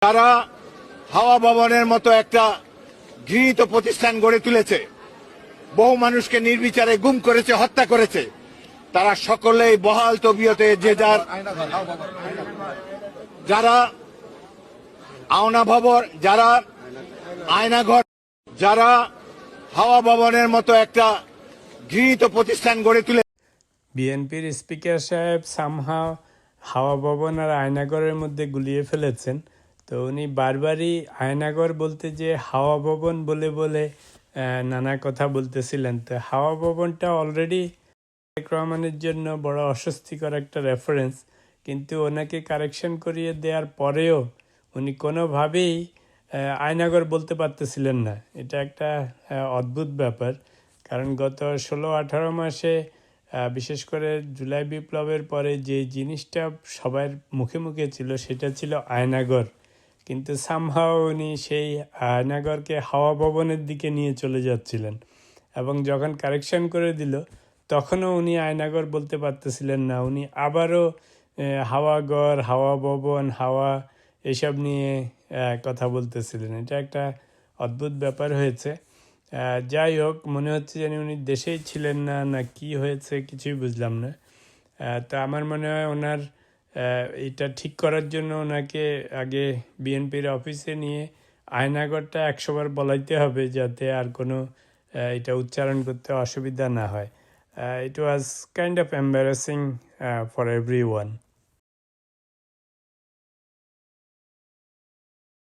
তারা হাওয়া ভবনের মতো একটা ঘৃণিত প্রতিষ্ঠান গড়ে তুলেছে, বহু মানুষকে নির্বিচারে গুম করেছে, হত্যা করেছে। তারা সকলেই বহাল তবিয়তে যে যারা যারা আয়নাঘর, যারা হাওয়া ভবনের মতো একটা ঘৃণিত প্রতিষ্ঠান গড়ে তুলে। বিএনপির স্পিকার সাহেব সামহাও হাওয়া ভবন আর আয়নাগরের মধ্যে গুলিয়ে ফেলেছেন। তো উনি বারবারই আয়নাগর বলতে যে হাওয়া ভবন বলে বলে নানা কথা বলতেছিলেন। তো হাওয়া ভবনটা অলরেডি তারেক রহমানের জন্য বড় অস্বস্তিকর একটা রেফারেন্স, কিন্তু ওনাকে কারেকশন করিয়ে দেওয়ার পরেও উনি কোনোভাবেই আয়নাগর বলতে পারতেছিলেন না। এটা একটা অদ্ভুত ব্যাপার, কারণ গত 16-18 মাসে বিশেষ করে জুলাই বিপ্লবের পরে যে জিনিসটা সবার মুখে মুখে ছিল সেটা ছিল আয়নাগর, কিন্তু সামহাও উনি সেই আয়নাগরকে হাওয়া ভবনের দিকে নিয়ে চলে যাচ্ছিলেন। এবং যখন কারেকশন করে দিল তখনও উনি আয়নাগর বলতে পারতেছিলেন না, উনি আবারও হাওয়াগর, হাওয়া ভবন, হাওয়া এসব নিয়ে কথা বলতেছিলেন। এটা একটা অদ্ভুত ব্যাপার হয়েছে। যাই হোক, মনে হচ্ছে যেন উনি দেশেই ছিলেন না, না কি হয়েছে কিছুই বুঝলাম না। তো আমার মনে হয় ওনার এটা ঠিক করার জন্য ওনাকে আগে বিএনপির অফিসে নিয়ে আয়নাগরটা 100 বার বলাইতে হবে, যাতে আর কোনো এটা উচ্চারণ করতে অসুবিধা না হয়। It was kind of embarrassing for everyone.